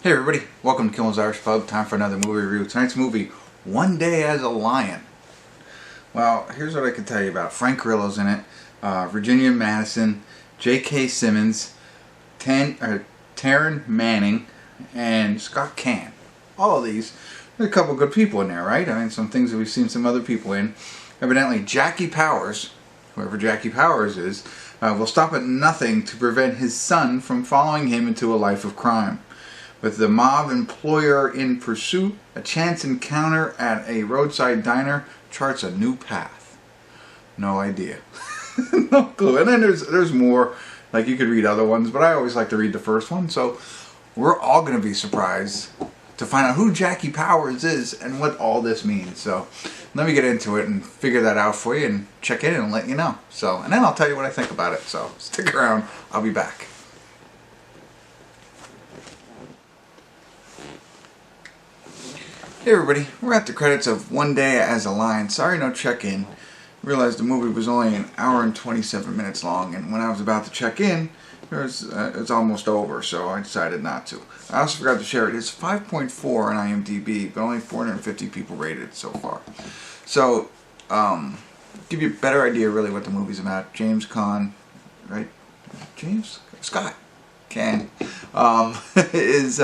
Hey everybody, welcome to Kimmel's Irish Pub. Time for another movie review. Tonight's movie, One Day as a Lion. Well, here's what I can tell you about. Frank Grillo's in it, Virginia Madison, J.K. Simmons, Taryn Manning, and Scott Caan. All of these, there's a couple good people in there, right? I mean, some things that we've seen some other people in. Evidently, Jackie Powers, whoever Jackie Powers is, will stop at nothing to prevent his son from following him into a life of crime. With the mob employer in pursuit, a chance encounter at a roadside diner charts a new path. No idea. No clue. And then there's more. Like, you could read other ones, but I always like to read the first one. So we're all going to be surprised to find out who Jackie Powers is and what all this means. So let me get into it and figure that out for you and check in and let you know. So, and then I'll tell you what I think about it. So stick around. I'll be back. Hey everybody, we're at the credits of One Day as a Lion. Sorry, no check-in. Realized the movie was only an hour and 27 minutes long, and when I was about to check in, it's almost over, so I decided not to. I also forgot to share it. It's 5.4 on IMDb, but only 450 people rated it so far. So, give you a better idea really what the movie's about. James Caan, right? Scott Caan, is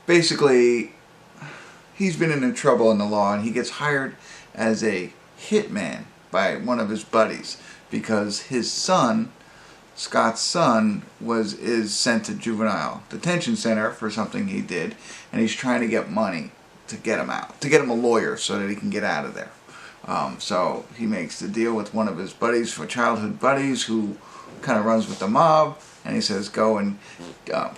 basically... he's been in trouble in the law, and he gets hired as a hitman by one of his buddies because his son, Scott's son, is sent to juvenile detention center for something he did, and he's trying to get money to get him out, to get him a lawyer so that he can get out of there. So he makes the deal with one of his buddies, for childhood buddies, who kind of runs with the mob. And he says, go and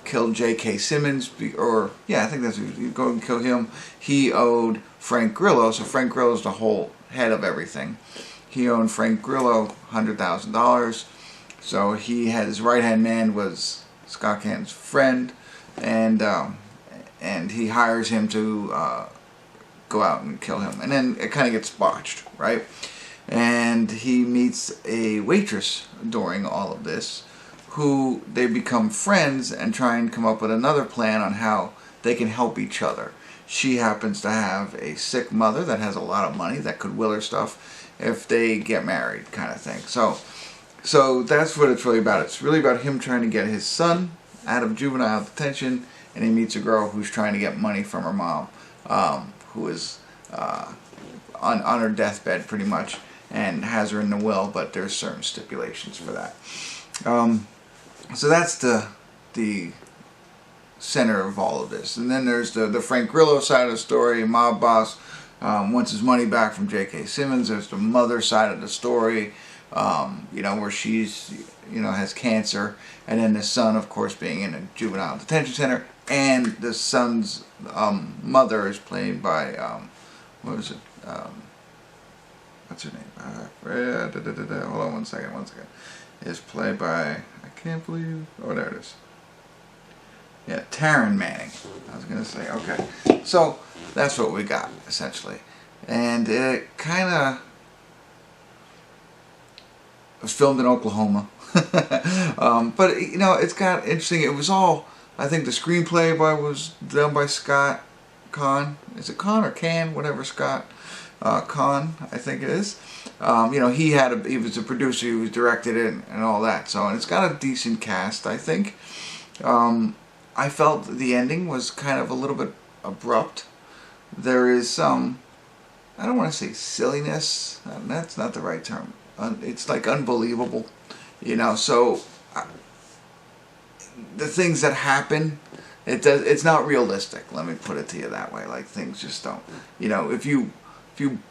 kill J.K. Simmons, I think that's what you go and kill him. He owed Frank Grillo, so Frank Grillo's the whole head of everything. He owed Frank Grillo $100,000. So he had his right-hand man was Scott Caan's friend, and he hires him to go out and kill him. And then it kind of gets botched, right? And he meets a waitress during all of this, who they become friends and try and come up with another plan on how they can help each other. She happens to have a sick mother that has a lot of money that could will her stuff if they get married, kind of thing. So that's what it's really about. It's really about him trying to get his son out of juvenile detention, and he meets a girl who's trying to get money from her mom, who is on her deathbed pretty much, and has her in the will, but there's certain stipulations for that. So that's the center of all of this. And then there's the Frank Grillo side of the story. Mob boss wants his money back from J.K. Simmons. There's the mother side of the story, where she's, has cancer. And then the son, of course, being in a juvenile detention center. And the son's mother is played by, what's her name? Hold on one second. Is played by, I can't believe, oh, there it is. Yeah, Taryn Manning. I was going to say, okay. So, that's what we got, essentially. And it kind of was filmed in Oklahoma. But, it's got interesting, it was all, I think the screenplay was done by Scott Caan. Is it Caan or Caan? Whatever, Scott Caan, I think it is. He was a producer, he directed it, and all that. So, and it's got a decent cast, I think. I felt the ending was kind of a little bit abrupt. There is some, I don't want to say silliness. That's not the right term. It's like unbelievable, So the things that happen, it's not realistic. Let me put it to you that way. Like, things just don't. If you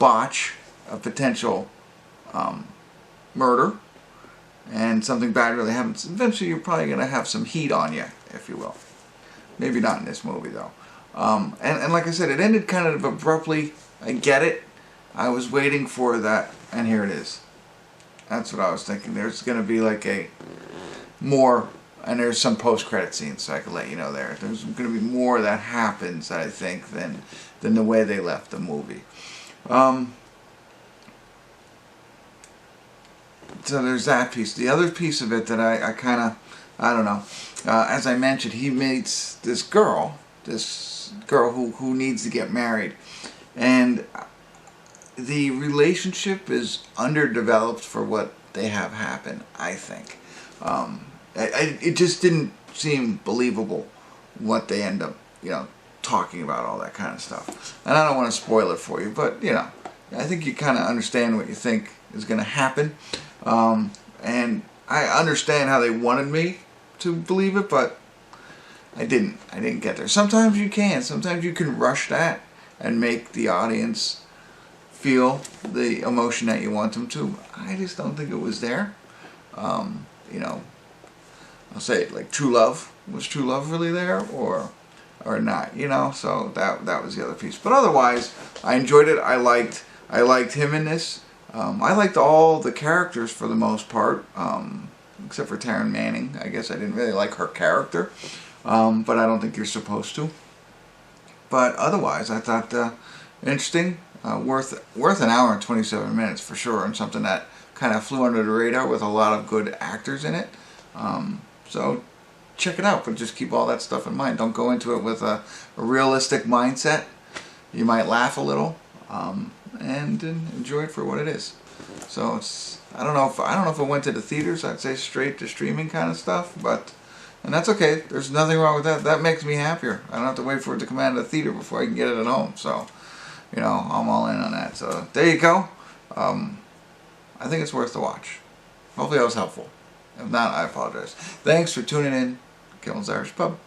botch a potential murder and something bad really happens, eventually you're probably going to have some heat on you, if you will. Maybe not in this movie, though. And like I said, it ended kind of abruptly. I get it. I was waiting for that, and here it is. That's what I was thinking. There's going to be like more, and there's some post-credit scenes, so I can let you know there. There's going to be more that happens, I think, than the way they left the movie. So there's that piece. The other piece of it that I kind of, I don't know. As I mentioned, he meets this girl this girl who needs to get married, and the relationship is underdeveloped for what they have happen. I think it just didn't seem believable what they end up, talking about, all that kind of stuff. And I don't want to spoil it for you, but I think you kind of understand what you think is going to happen. And I understand how they wanted me to believe it, but I didn't get there. Sometimes you can. Sometimes you can rush that and make the audience feel the emotion that you want them to. I just don't think it was there. I'll say it like true love. Was true love really there or not? So that was the other piece. But otherwise, I enjoyed it. I liked him in this. I liked all the characters for the most part, except for Taryn Manning. I guess I didn't really like her character, but I don't think you're supposed to. But otherwise, I thought interesting, worth an hour and 27 minutes for sure, and something that kind of flew under the radar with a lot of good actors in it. So check it out, but just keep all that stuff in mind. Don't go into it with a realistic mindset. You might laugh a little. And enjoy it for what it is. So I don't know if it went to the theaters. I'd say straight to streaming kind of stuff, and that's okay. There's nothing wrong with that. That makes me happier. I don't have to wait for it to come out of the theater before I can get it at home. So I'm all in on that. So there you go. I think it's worth the watch. Hopefully that was helpful. If not, I apologize. Thanks for tuning in. Kimmel's Irish Pub.